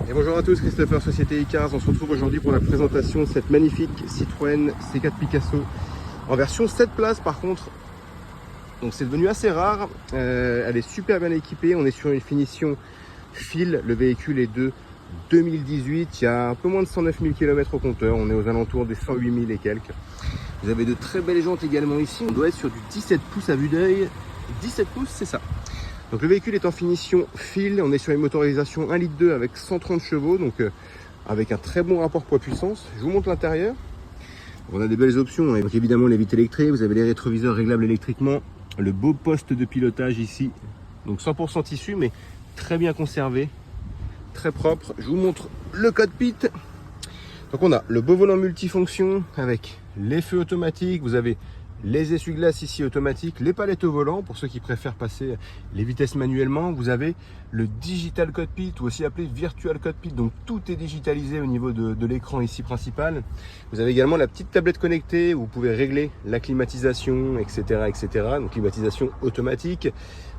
Et bonjour à tous, Christopher, Société Icars. On se retrouve aujourd'hui pour la présentation de cette magnifique Citroën C4 Picasso en version 7 places par contre. Donc c'est devenu assez rare, elle est super bien équipée, on est sur une finition fil, le véhicule est de 2018, il y a un peu moins de 109 000 km au compteur, on est aux alentours des 108 000 et quelques. Vous avez de très belles jantes également ici, on doit être sur du 17 pouces à vue d'œil, 17 pouces c'est ça. Donc le véhicule est en finition fil, on est sur une motorisation 1,2 litre avec 130 chevaux, donc avec un très bon rapport poids-puissance. Je vous montre l'intérieur. On a des belles options, donc évidemment les vitres électriques, vous avez les rétroviseurs réglables électriquement, le beau poste de pilotage ici, donc 100% tissu mais très bien conservé, très propre. Je vous montre le cockpit. Donc on a le beau volant multifonction avec les feux automatiques, vous avez les essuie-glaces ici automatiques, les palettes au volant pour ceux qui préfèrent passer les vitesses manuellement. Vous avez le digital cockpit ou aussi appelé virtual cockpit, donc tout est digitalisé au niveau de l'écran ici principal. Vous avez également la petite tablette connectée où vous pouvez régler la climatisation, etc., donc climatisation automatique.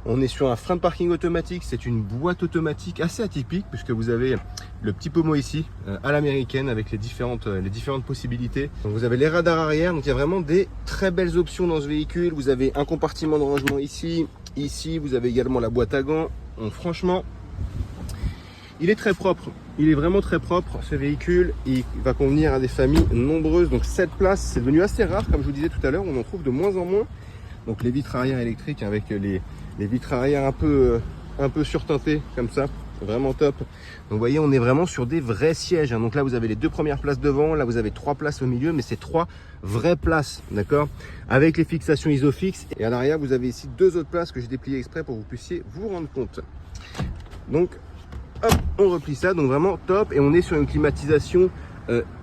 On est sur un frein de parking automatique, c'est une boîte automatique assez atypique puisque vous avez le petit pommeau ici à l'américaine avec les différentes possibilités. Donc vous avez les radars arrière, donc il y a vraiment des très belles options dans ce véhicule. Vous avez un compartiment de rangement ici, vous avez également la boîte à gants. Donc franchement, il est très propre, il est vraiment très propre ce véhicule. Il va convenir à des familles nombreuses, donc 7 places, c'est devenu assez rare comme je vous disais tout à l'heure, on en trouve de moins en moins. Donc les vitres arrière électriques avec les vitres arrière un peu surteintées comme ça, vraiment top. Donc vous voyez, on est vraiment sur des vrais sièges. Donc là vous avez les 2 premières places devant, là vous avez 3 places au milieu, mais c'est 3 vraies places, d'accord, avec les fixations Isofix. Et à l'arrière vous avez ici 2 autres places que j'ai dépliées exprès pour que vous puissiez vous rendre compte. Donc hop, on replie ça, donc vraiment top. Et on est sur une climatisation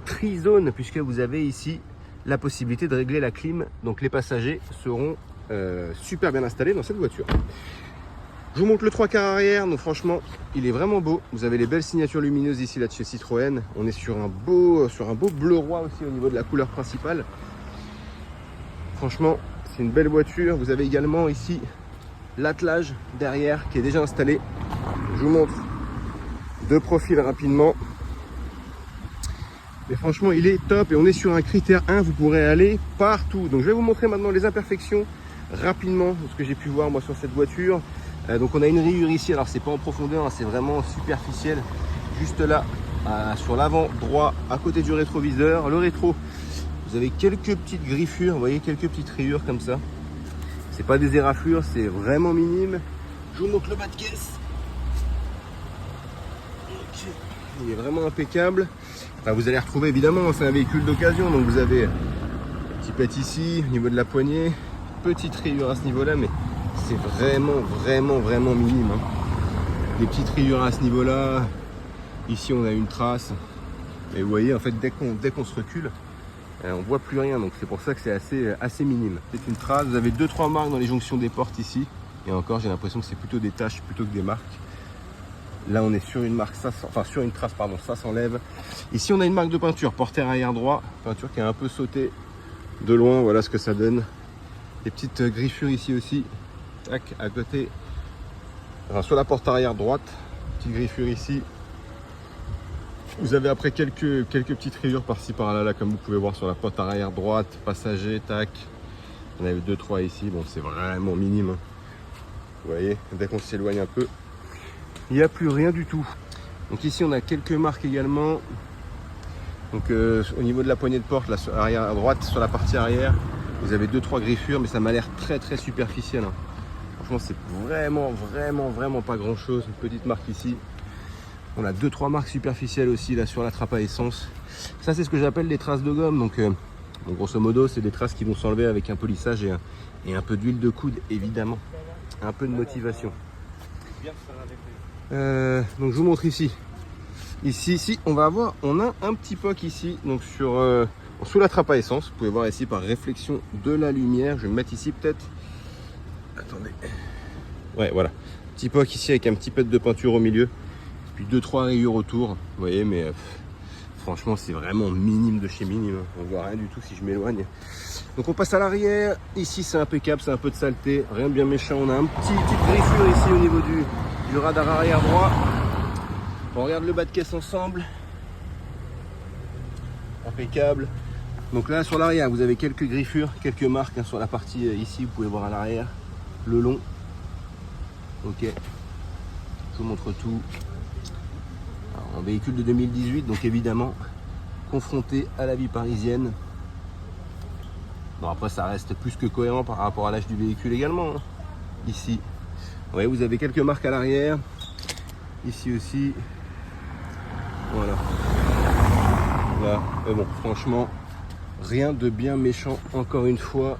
tri-zone puisque vous avez ici la possibilité de régler la clim. Donc les passagers seront super bien installé dans cette voiture. Je vous montre le 3/4 arrière, donc franchement il est vraiment beau. Vous avez les belles signatures lumineuses ici là de chez Citroën. On est sur un beau bleu roi aussi au niveau de la couleur principale. Franchement c'est une belle voiture. Vous avez également ici l'attelage derrière qui est déjà installé. Je vous montre de profil rapidement. Mais franchement il est top et on est sur un critère 1, vous pourrez aller partout. Donc je vais vous montrer maintenant les imperfections rapidement ce que j'ai pu voir moi sur cette voiture. Donc on a une rayure ici, alors c'est pas en profondeur, hein, c'est vraiment superficiel, juste là sur l'avant droit à côté du rétroviseur. Le rétro, vous avez quelques petites griffures, vous voyez, quelques petites rayures comme ça. C'est pas des éraflures, c'est vraiment minime. Je vous montre le bas de caisse. Okay. Il est vraiment impeccable. Enfin, vous allez retrouver évidemment, c'est un véhicule d'occasion, donc vous avez un petit pet ici au niveau de la poignée, petite rayure à ce niveau là, mais c'est vraiment minime, hein. Des petites rayures à ce niveau là. Ici on a une trace et vous voyez en fait dès qu'on se recule on voit plus rien, donc c'est pour ça que c'est assez minime. C'est une trace, vous avez 2-3 marques dans les jonctions des portes ici, et encore j'ai l'impression que c'est plutôt des taches plutôt que des marques. Là on est sur une marque, sur une trace, pardon, ça s'enlève. Ici on a une marque de peinture, porteur arrière droit, peinture qui a un peu sauté de loin, voilà ce que ça donne. Des petites griffures ici aussi, tac, à côté, enfin, sur la porte arrière droite, petite griffure ici. Vous avez après quelques petites rayures par-ci par-là, comme vous pouvez voir sur la porte arrière droite, passager, tac. On avait 2-3 ici, bon c'est vraiment minime, hein. Vous voyez, dès qu'on s'éloigne un peu, il n'y a plus rien du tout. Donc ici on a quelques marques également. Donc au niveau de la poignée de porte, là sur arrière à droite, sur la partie arrière, vous avez 2-3 griffures, mais ça m'a l'air très superficiel, hein. Franchement c'est vraiment pas grand chose. Une petite marque ici. On a 2-3 marques superficielles aussi là sur la trappe à essence. Ça c'est ce que j'appelle les traces de gomme. Donc grosso modo c'est des traces qui vont s'enlever avec un polissage et un peu d'huile de coude évidemment. Un peu de motivation. Donc je vous montre ici. Ici on a un petit poc ici, donc sous la trappe à essence. Vous pouvez voir ici par réflexion de la lumière. Je vais me mettre ici peut-être. Attendez. Ouais voilà. Petit poc ici avec un petit pet de peinture au milieu. Puis 2-3 rayures autour. Vous voyez, mais franchement c'est vraiment minime de chez minime. On voit rien du tout si je m'éloigne. Donc on passe à l'arrière. Ici c'est impeccable, c'est un peu de saleté, rien de bien méchant. On a petite griffure ici au niveau du radar arrière droit. On regarde le bas de caisse ensemble. Impeccable. Donc là sur l'arrière vous avez quelques griffures, quelques marques hein, sur la partie ici, vous pouvez voir à l'arrière le long. Ok, je vous montre tout. Alors, un véhicule de 2018, donc évidemment confronté à la vie parisienne. Bon, après ça reste plus que cohérent par rapport à l'âge du véhicule également hein. Ici ouais, vous avez quelques marques à l'arrière, ici aussi, voilà. Là, mais bon, franchement, rien de bien méchant encore une fois.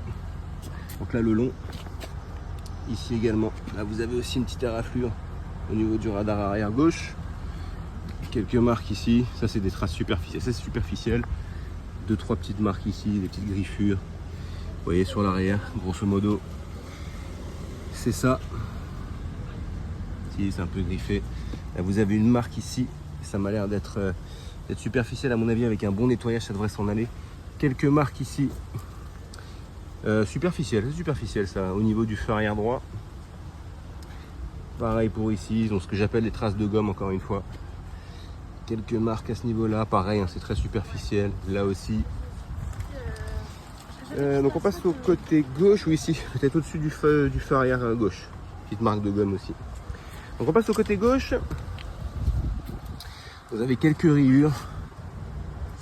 Donc là, le long. Ici également. Là, vous avez aussi une petite éraflure au niveau du radar arrière gauche. Quelques marques ici. Ça, c'est des traces superficielles. Ça, c'est superficiel. 2-3 petites marques ici, des petites griffures. Vous voyez sur l'arrière, grosso modo. C'est ça. Si, c'est un peu griffé. Là, vous avez une marque ici. Ça m'a l'air d'être superficiel à mon avis, avec un bon nettoyage ça devrait s'en aller. Quelques marques ici superficielles, c'est superficiel ça, au niveau du feu arrière droit. Pareil pour ici, ils ont ce que j'appelle des traces de gomme encore une fois. Quelques marques à ce niveau là, pareil hein, c'est très superficiel, là aussi. Donc on passe au côté gauche, ou ici, peut-être au-dessus du feu arrière gauche. Petite marque de gomme aussi. Donc on passe au côté gauche. Vous avez quelques rayures,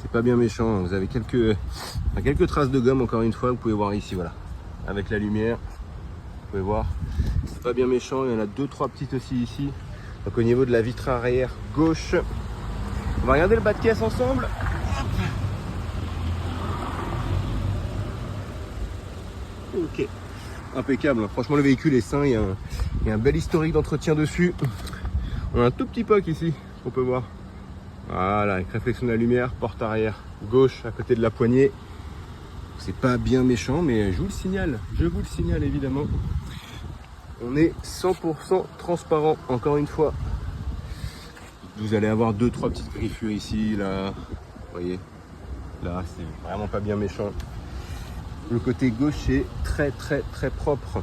c'est pas bien méchant, vous avez quelques traces de gomme encore une fois, vous pouvez voir ici, voilà, avec la lumière, vous pouvez voir, c'est pas bien méchant, il y en a 2-3 petites aussi ici, donc au niveau de la vitre arrière gauche. On va regarder le bas de caisse ensemble. Ok, impeccable, franchement le véhicule est sain, il y a un bel historique d'entretien dessus. On a un tout petit POC ici, on peut voir. Voilà, avec réflexion de la lumière, porte arrière gauche à côté de la poignée. C'est pas bien méchant, mais je vous le signale évidemment. On est 100% transparent, encore une fois. Vous allez avoir 2-3 petites griffures ici, là. Vous voyez, là, c'est vraiment pas bien méchant. Le côté gauche est très propre.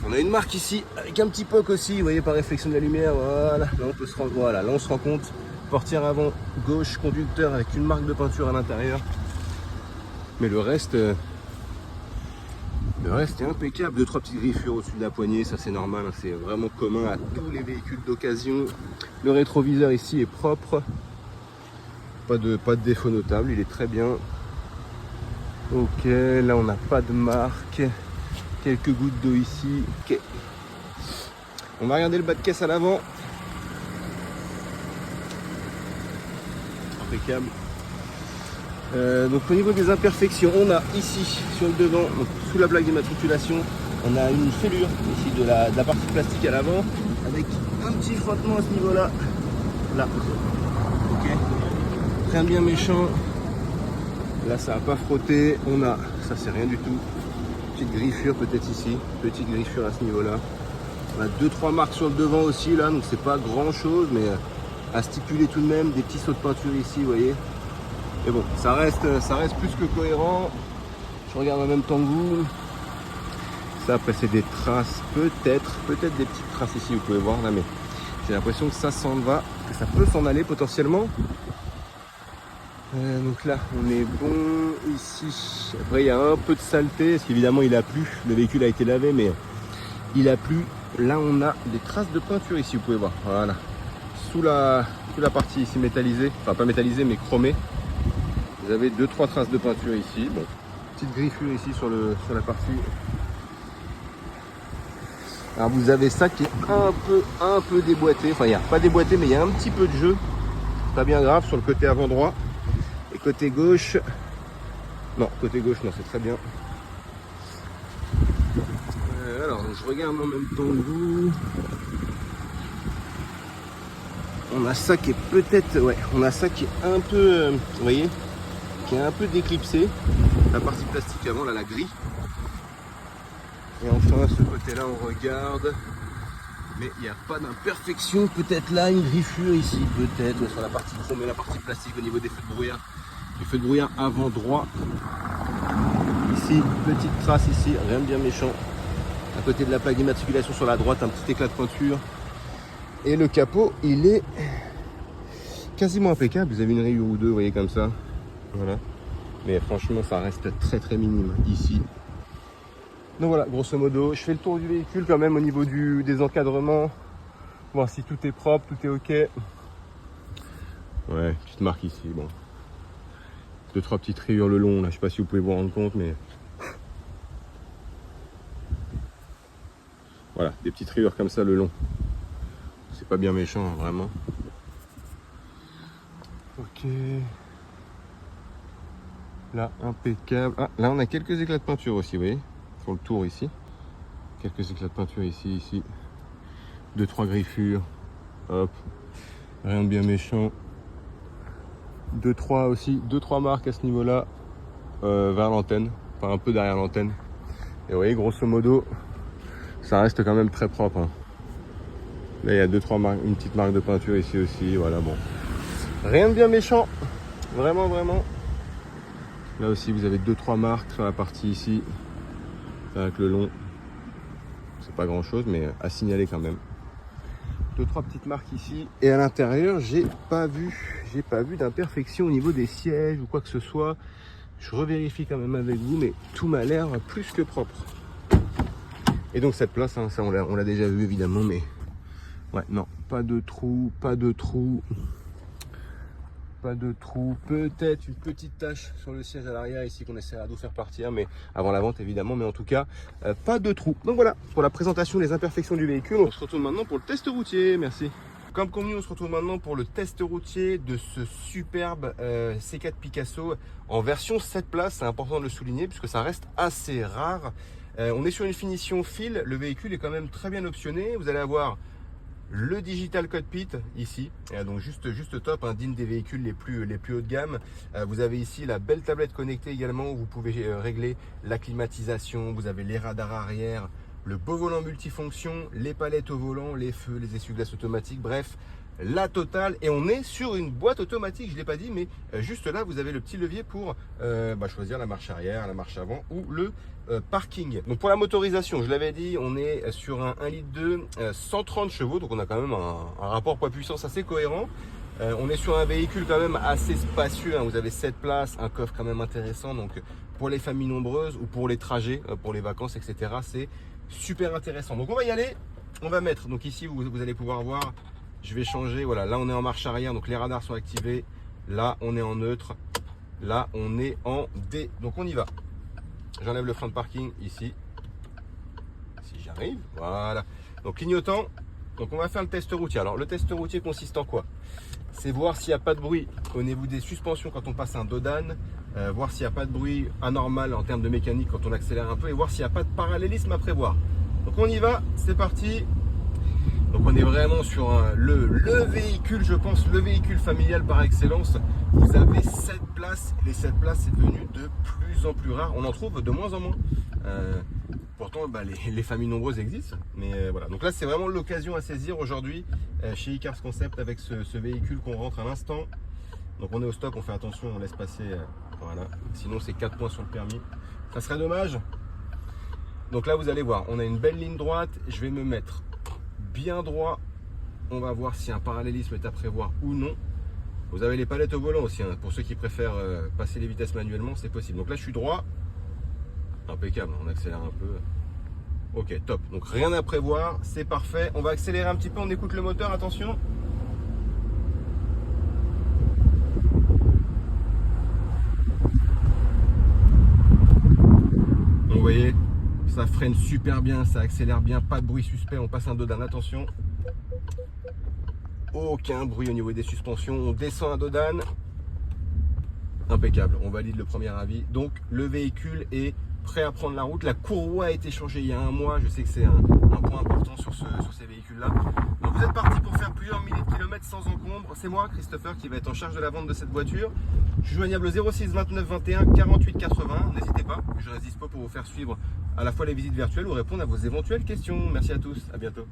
On a une marque ici avec un petit POC aussi, vous voyez, par réflexion de la lumière. Voilà, là on peut se rendre, voilà, là on se rend compte. Portière avant gauche, conducteur avec une marque de peinture à l'intérieur. Mais le reste est impeccable. 2-3 petites griffures au-dessus de la poignée, ça c'est normal, hein, c'est vraiment commun à tous les véhicules d'occasion. Le rétroviseur ici est propre. Pas de défaut notable, il est très bien. Ok, là on n'a pas de marque. Quelques gouttes d'eau ici. Ok. On va regarder le bas de caisse à l'avant. Impeccable. Donc au niveau des imperfections, on a ici sur le devant, donc, sous la plaque d'immatriculation, on a une fêlure ici de la partie plastique à l'avant, avec un petit frottement à ce niveau-là. Là. Ok. Rien bien méchant. Là ça n'a pas frotté. On a, ça c'est rien du tout. Petite griffure peut-être ici. Petite griffure à ce niveau-là. On a 2-3 marques sur le devant aussi là, donc c'est pas grand chose, mais à stipuler tout de même, des petits sauts de peinture ici, vous voyez. Mais bon, ça reste plus que cohérent. Je regarde en même temps que vous. Ça après c'est des traces, peut-être des petites traces ici, vous pouvez voir là, mais j'ai l'impression que ça s'en va, que ça peut s'en aller potentiellement. Donc là on est bon ici. Après il y a un peu de saleté, parce qu'évidemment il a plu, le véhicule a été lavé, mais il a plu. Là on a des traces de peinture ici, vous pouvez voir, voilà. Sous la partie ici métallisée, enfin pas métallisée mais chromée. Vous avez 2-3 traces de peinture ici. Bon, petite griffure ici sur la partie. Alors vous avez ça qui est un peu déboîté. Enfin il n'y a pas déboîté mais il y a un petit peu de jeu. Pas bien grave sur le côté avant droit. Et côté gauche. Non, côté gauche non, c'est très bien. Alors je regarde en même temps que vous. On a ça qui est peut-être. Ouais, on a ça qui est un peu. Vous voyez, qui est un peu déclipsé. La partie plastique avant, là, la grille. Et enfin, ce côté-là, on regarde. Mais il n'y a pas d'imperfection. Peut-être là, une griffure ici, peut-être, sur la partie chrome et la partie plastique au niveau des feux de brouillard. Les feux de brouillard avant droit. Ici, petite trace ici, rien de bien méchant. À côté de la plaque d'immatriculation sur la droite, un petit éclat de peinture. Et le capot, il est quasiment impeccable. Vous avez une rayure ou deux, vous voyez, comme ça. Voilà. Mais franchement, ça reste très très minime ici. Donc voilà, grosso modo, je fais le tour du véhicule quand même au niveau des encadrements. Voir si tout est propre, tout est ok. Ouais, petite marque ici, bon. 2-3 petites rayures le long, là, je sais pas si vous pouvez vous rendre compte, mais... Voilà, des petites rayures comme ça le long. C'est pas bien méchant, hein, vraiment. Ok. Là, impeccable. Ah, là, on a quelques éclats de peinture aussi, vous voyez, sur le tour ici. Quelques éclats de peinture ici, ici. 2-3 griffures. Hop. Rien de bien méchant. 2-3 aussi, 2-3 marques à ce niveau-là, vers l'antenne, enfin un peu derrière l'antenne. Et vous voyez, grosso modo, ça reste quand même très propre. Hein. Là, il y a 2-3 marques, une petite marque de peinture ici aussi, voilà, bon. Rien de bien méchant, vraiment, vraiment. Là aussi, vous avez 2-3 marques sur la partie ici, avec le long. C'est pas grand-chose, mais à signaler quand même. 2-3 petites marques ici. Et à l'intérieur, j'ai pas vu d'imperfection au niveau des sièges ou quoi que ce soit. Je revérifie quand même avec vous, mais tout m'a l'air plus que propre. Et donc cette place, hein, ça on l'a déjà vu évidemment, mais ouais, non, pas de trou, pas de trou. Pas de trou, peut-être une petite tache sur le siège à l'arrière ici qu'on essaiera de faire partir, mais avant la vente évidemment, mais en tout cas pas de trou. Donc voilà pour la présentation des imperfections du véhicule. On se retrouve maintenant pour le test routier. Merci. Comme convenu, on se retrouve maintenant pour le test routier de ce superbe C4 Picasso en version 7 places. C'est important de le souligner puisque ça reste assez rare. On est sur une finition fil. Le véhicule est quand même très bien optionné. Vous allez avoir le digital cockpit ici, donc juste top, hein, digne des véhicules les plus haut de gamme. Vous avez ici la belle tablette connectée également où vous pouvez régler la climatisation. Vous avez les radars arrière, le beau volant multifonction, les palettes au volant, les feux, les essuie-glaces automatiques, bref, la totale. Et on est sur une boîte automatique, je ne l'ai pas dit, mais juste là vous avez le petit levier pour choisir la marche arrière, la marche avant ou le parking. Donc pour la motorisation, je l'avais dit, on est sur un 1,2 litre 130 chevaux, donc on a quand même un rapport poids-puissance assez cohérent. On est sur un véhicule quand même assez spacieux, hein. Vous avez 7 places, un coffre quand même intéressant, donc pour les familles nombreuses ou pour les trajets, pour les vacances, etc. C'est super intéressant. Donc on va y aller, on va mettre, donc ici vous allez pouvoir voir, je vais changer, voilà, là on est en marche arrière, donc les radars sont activés, là on est en neutre, là on est en D, donc on y va. J'enlève le frein de parking ici, si j'arrive, voilà. Donc clignotant, donc on va faire le test routier. Alors le test routier consiste en quoi? C'est voir s'il n'y a pas de bruit au niveau des suspensions quand on passe un dos d'âne, voir s'il n'y a pas de bruit anormal en termes de mécanique quand on accélère un peu et voir s'il n'y a pas de parallélisme à prévoir. Donc on y va, c'est parti. Donc on est vraiment sur le véhicule, je pense, le véhicule familial par excellence. Vous avez 7 places, les 7 places c'est devenu de plus en plus rare, on en trouve de moins en moins. Pourtant les familles nombreuses existent, mais voilà. Donc là c'est vraiment l'occasion à saisir aujourd'hui chez Icars Concept avec ce véhicule qu'on rentre à l'instant. Donc on est au stop, on fait attention, on laisse passer, voilà. Sinon c'est 4 points sur le permis, ça serait dommage. Donc là vous allez voir, on a une belle ligne droite, je vais me mettre bien droit, on va voir si un parallélisme est à prévoir ou non. Vous avez les palettes au volant aussi, hein. Pour ceux qui préfèrent passer les vitesses manuellement, c'est possible. Donc là je suis droit, impeccable, on accélère un peu. Ok, top, donc rien à prévoir, c'est parfait. On va accélérer un petit peu, on écoute le moteur, attention. Donc vous voyez, ça freine super bien, ça accélère bien, pas de bruit suspect, on passe un dos d'âne, attention. Aucun bruit au niveau des suspensions, on descend un dos d'âne. Impeccable, on valide le premier avis. Donc le véhicule est prêt à prendre la route. La courroie a été changée il y a un mois, je sais que c'est un point important sur ces véhicules-là. Donc vous êtes parti pour faire plusieurs milliers de kilomètres sans encombre. C'est moi, Christopher, qui va être en charge de la vente de cette voiture. Je suis joignable au 06 29 21 48 80. N'hésitez pas, je reste dispo pour vous faire suivre à la fois les visites virtuelles ou répondre à vos éventuelles questions. Merci à tous, à bientôt.